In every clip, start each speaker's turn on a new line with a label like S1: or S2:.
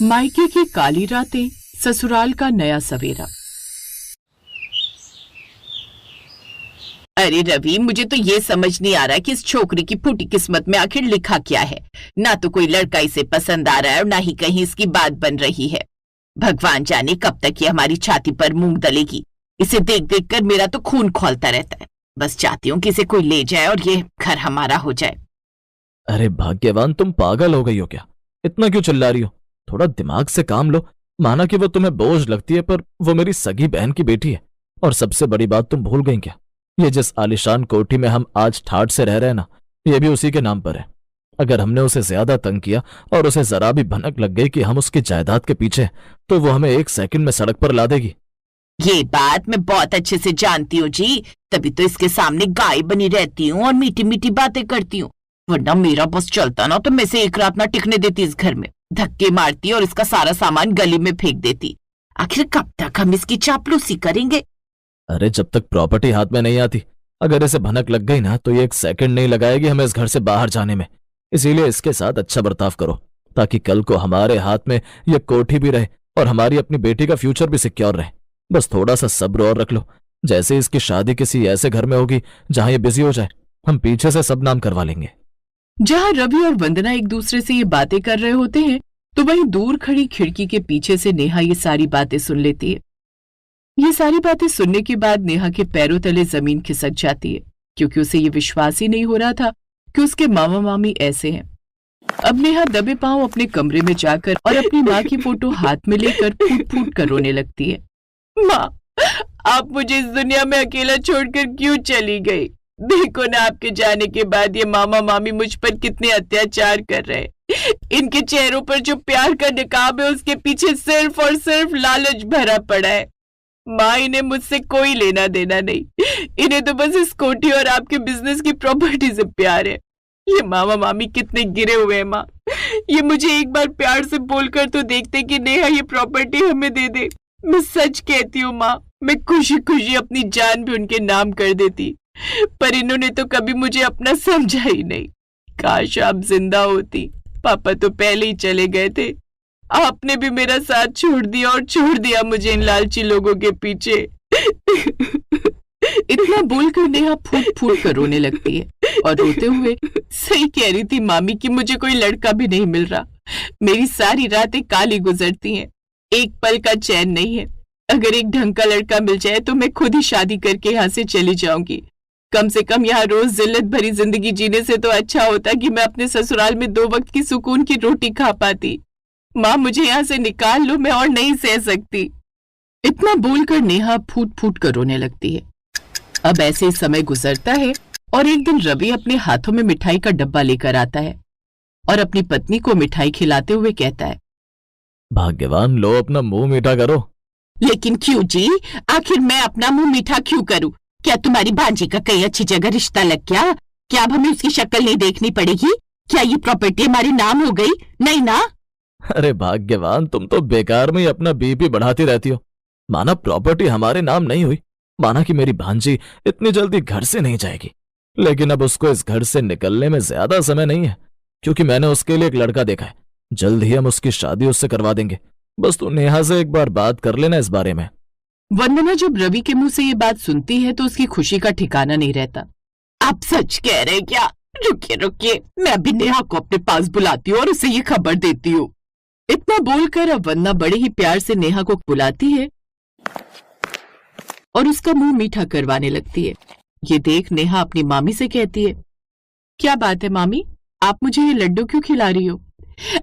S1: मायके की काली रातें, ससुराल का नया सवेरा।
S2: अरे रवि, मुझे तो ये समझ नहीं आ रहा कि इस छोकरी की फूटी किस्मत में आखिर लिखा क्या है। ना तो कोई लड़का इसे पसंद आ रहा है और ना ही कहीं इसकी बात बन रही है। भगवान जाने कब तक ये हमारी छाती पर मूंग दलेगी। इसे देख देख कर मेरा तो खून खौलता रहता है। बस चाहती हूँ कि इसे कोई ले जाए और ये घर हमारा हो जाए।
S3: अरे भाग्यवान, तुम पागल हो गई हो क्या? इतना क्यों चिल्ला रही हो? थोड़ा दिमाग से काम लो। माना कि वो तुम्हें बोझ लगती है, पर वो मेरी सगी बहन की बेटी है। और सबसे बड़ी बात तुम भूल गई क्या? ये जिस आलिशान कोठी में हम आज ठाठ से रह रहे हैं ना, ये भी उसी के नाम पर है। अगर हमने उसे ज्यादा तंग किया और उसे जरा भी भनक लग गई कि हम उसकी जायदाद के पीछे, तो वो हमें 1 सेकंड में सड़क पर ला देगी।
S2: ये बात मैं बहुत अच्छे से जानती हूँ जी, तभी तो इसके सामने गाय बनी रहती हूँ और मीठी मीठी बातें करती हूँ। वरना मेरा बस चलता ना तो मैं से एक रात ना टिकने देती इस घर में। धक्के मारती और इसका सारा सामान गली में फेंक देती। आखिर कब तक हम इसकी चापलूसी करेंगे?
S3: अरे जब तक प्रॉपर्टी हाथ में नहीं आती, अगर इसे भनक लग गई ना, तो ये 1 सेकंड नहीं लगाएगी हमें इस घर से बाहर जाने में। इसीलिए इसके साथ अच्छा बर्ताव करो, ताकि कल को हमारे हाथ में ये कोठी भी रहे और हमारी अपनी बेटी का फ्यूचर भी सिक्योर रहे। बस थोड़ा सा सब्र और रख लो। जैसे इसकी शादी किसी ऐसे घर में होगी जहां ये बिजी हो जाए, हम पीछे से सब नाम करवा लेंगे।
S1: जहां रवि और वंदना एक दूसरे से ये बातें कर रहे होते हैं, तो वहीं दूर खड़ी खिड़की के पीछे से नेहा ये सारी बातें सुन लेती है। ये सारी बातें सुनने के बाद नेहा के पैरों तले जमीन खिसक जाती है, क्योंकि उसे ये विश्वास ही नहीं हो रहा था कि उसके मामा मामी ऐसे हैं। अब नेहा दबे पांव अपने कमरे में जाकर और अपनी माँ की फोटो हाथ में लेकर फूट फूट कर रोने लगती है। माँ, आप मुझे इस दुनिया में अकेला छोड़कर क्यों चली गई? देखो ना, आपके जाने के बाद ये मामा मामी मुझ पर कितने अत्याचार कर रहे हैं। इनके चेहरों पर जो प्यार का निकाब है, उसके पीछे सिर्फ और सिर्फ लालच भरा पड़ा है। माँ, इन्हें मुझसे कोई लेना देना नहीं। इन्हें तो बस इस कोठी और आपके बिजनेस की प्रॉपर्टी से प्यार है। ये मामा मामी कितने गिरे हुए हैं माँ। ये मुझे एक बार प्यार से बोलकर तो देखते कि नेहा ये प्रॉपर्टी हमें दे दे। मैं सच कहती हूँ माँ, मैं खुशी खुशी अपनी जान भी उनके नाम कर देती, पर इन्होंने तो कभी मुझे अपना समझा ही नहीं। काश आप जिंदा होती। पापा तो पहले ही चले गए थे। आपने भी मेरा साथ छोड़ दिया और छोड़ दिया मुझे इन लालची लोगों के पीछे। इतना बोलकर नेहा फूट फूट कर रोने लगती है और रोते हुए सही कह रही थी मामी कि मुझे कोई लड़का भी नहीं मिल रहा। मेरी सारी रातें काली गुजरती हैं, एक पल का चैन नहीं है। अगर एक ढंग का लड़का मिल जाए तो मैं खुद ही शादी करके यहाँ से चली जाऊंगी। कम से कम यहाँ रोज जिल्लत भरी जिंदगी जीने से तो अच्छा होता कि मैं अपने ससुराल में 2 वक्त की सुकून की रोटी खा पाती। माँ, मुझे यहाँ से निकाल लो, मैं और नहीं सह सकती। इतना बोलकर नेहा फूट फूट कर रोने लगती है। अब ऐसे ही समय गुजरता है और एक दिन रवि अपने हाथों में मिठाई का डब्बा लेकर आता है और अपनी पत्नी को मिठाई खिलाते हुए कहता है,
S3: भाग्यवान, लो अपना मुंह मीठा करो।
S2: लेकिन क्यों जी? आखिर मैं अपना मुंह मीठा क्यों करूं? क्या तुम्हारी भांजी का कहीं अच्छी जगह रिश्ता लग गया? क्या अब हमें उसकी शक्ल नहीं देखनी पड़ेगी? क्या ये प्रॉपर्टी हमारे नाम हो गई? नहीं ना?
S3: अरे भाग्यवान, तुम तो बेकार में ही अपना बीपी बढ़ाती रहती हो। माना प्रॉपर्टी हमारे नाम नहीं हुई, माना कि मेरी भांजी इतनी जल्दी घर से नहीं जाएगी, लेकिन अब उसको इस घर से निकलने में ज्यादा समय नहीं है, क्योंकि मैंने उसके लिए एक लड़का देखा है। जल्द ही हम उसकी शादी उससे करवा देंगे। बस तू नेहा से एक बार बात कर लेना इस बारे में।
S1: वंदना जब रवि के मुंह से ये बात सुनती है तो उसकी खुशी का ठिकाना नहीं रहता।
S2: आप सच कह रहे क्या? रुकिए रुकिए, मैं अभी नेहा को अपने पास बुलाती हूँ और उसे ये खबर देती हूँ।
S1: इतना बोलकर अब वंदना बड़े ही प्यार से नेहा को बुलाती है और उसका मुंह मीठा करवाने लगती है। ये देख नेहा अपनी मामी से कहती है, क्या बात है मामी, आप मुझे ये लड्डू क्यों खिला रही हो?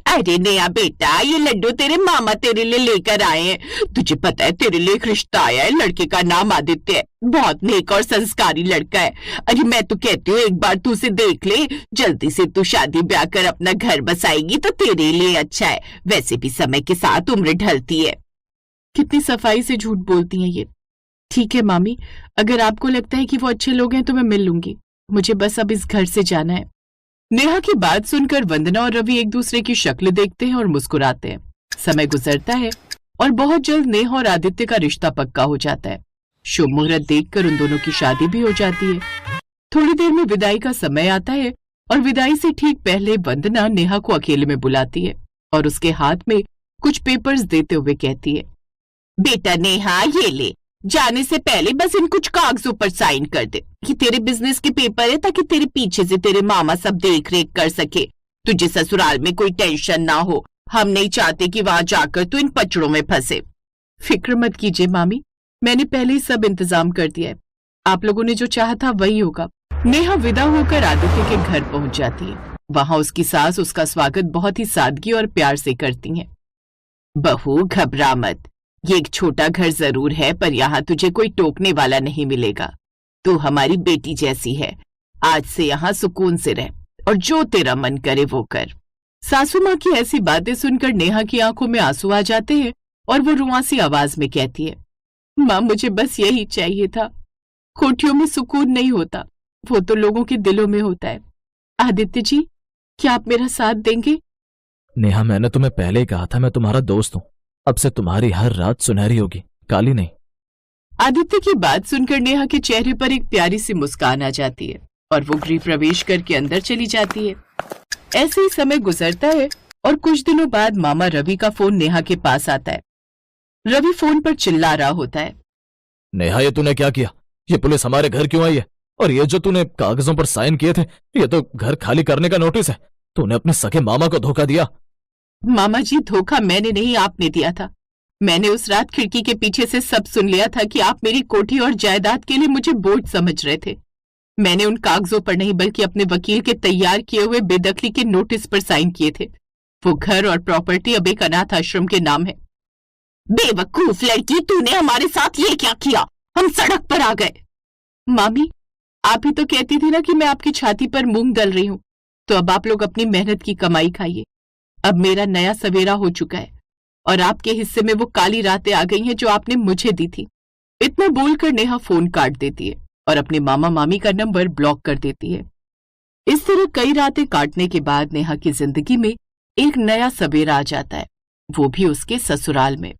S2: अरे नेहा बेटा, ये लड्डू तेरे मामा तेरे लिए लेकर आए हैं। तुझे पता है तेरे लिए एक रिश्ता आया है। लड़के का नाम आदित्य है, बहुत नेक और संस्कारी लड़का है। अरे मैं तो कहती हूँ एक बार तू उसे देख ले। जल्दी से तू शादी ब्याह कर अपना घर बसाएगी तो तेरे लिए अच्छा है। वैसे भी समय के साथ उम्र ढलती है।
S1: कितनी सफाई से झूठ बोलती हैं ये। ठीक है मामी, अगर आपको लगता है कि वो अच्छे लोग हैं तो मैं मिल लूंगी। मुझे बस अब इस घर से जाना है। नेहा की बात सुनकर वंदना और रवि एक दूसरे की शक्ल देखते हैं और मुस्कुराते हैं। समय गुजरता है और बहुत जल्द नेहा और आदित्य का रिश्ता पक्का हो जाता है। शुभ मुहूर्त देखकर उन दोनों की शादी भी हो जाती है। थोड़ी देर में विदाई का समय आता है और विदाई से ठीक पहले वंदना नेहा को अकेले में बुलाती है और उसके हाथ में कुछ पेपर्स देते हुए कहती है,
S2: बेटा नेहा ये ले, जाने से पहले बस इन कुछ कागजों पर साइन कर दे। ये तेरे बिजनेस के पेपर है ताकि तेरे पीछे से तेरे मामा सब देख रेख कर सके, तुझे ससुराल में कोई टेंशन ना हो। हम नहीं चाहते कि वहां जाकर तू इन पचड़ों में फंसे।
S1: फिक्र मत कीजिए मामी, मैंने पहले ही सब इंतजाम कर दिया है। आप लोगों ने जो चाहा था वही होगा। नेहा विदा होकर आदित्य के घर पहुंच जाती है। वहां उसकी सास उसका स्वागत बहुत ही सादगी और प्यार से करती हैं।
S2: बहू घबरा मत, ये एक छोटा घर जरूर है पर यहाँ तुझे कोई टोकने वाला नहीं मिलेगा। तू हमारी बेटी जैसी है, आज से यहाँ सुकून से रह और जो तेरा मन करे वो कर।
S1: सासू माँ की ऐसी बातें सुनकर नेहा की आंखों में आंसू आ जाते हैं और वो रुआंसी आवाज में कहती है, माँ मुझे बस यही चाहिए था। कोठियों में सुकून नहीं होता, वो तो लोगों के दिलों में होता है। आदित्य जी, क्या आप मेरा साथ देंगे?
S3: नेहा, मैंने तुम्हें पहले ही कहा था मैं तुम्हारा दोस्त हूं। अब से तुम्हारी हर रात सुनहरी होगी, काली नहीं।
S1: आदित्य की बात सुनकर नेहा के चेहरे पर एक प्यारी सी मुस्कान आ जाती है और वो गृह प्रवेश करके अंदर चली जाती है। ऐसे ही समय गुजरता है और कुछ दिनों बाद मामा रवि का फोन नेहा के पास आता है। रवि फोन पर चिल्ला रहा होता है,
S3: नेहा ये तूने क्या किया? ये पुलिस हमारे घर क्यों आई है? और ये जो तूने कागजों पर साइन किए थे, ये तो घर खाली करने का नोटिस है। तूने अपने सगे मामा को धोखा दिया।
S1: मामा जी, धोखा मैंने नहीं, आपने दिया था। मैंने उस रात खिड़की के पीछे से सब सुन लिया था कि आप मेरी कोठी और जायदाद के लिए मुझे बोझ समझ रहे थे। मैंने उन कागजों पर नहीं बल्कि अपने वकील के तैयार किए हुए बेदखली के नोटिस पर साइन किए थे। वो घर और प्रॉपर्टी अब एक अनाथ आश्रम के नाम है।
S2: बेवकूफ लड़की, तूने हमारे साथ ये क्या किया? हम सड़क पर आ गए।
S1: मामी, आप ही तो कहती थी ना कि मैं आपकी छाती पर मूंग दल रही हूं, तो अब आप लोग अपनी मेहनत की कमाई खाइए। अब मेरा नया सवेरा हो चुका है और आपके हिस्से में वो काली रातें आ गई हैं जो आपने मुझे दी थी। इतना बोलकर नेहा फोन काट देती है और अपने मामा मामी का नंबर ब्लॉक कर देती है। इस तरह कई रातें काटने के बाद नेहा की जिंदगी में एक नया सवेरा आ जाता है, वो भी उसके ससुराल में।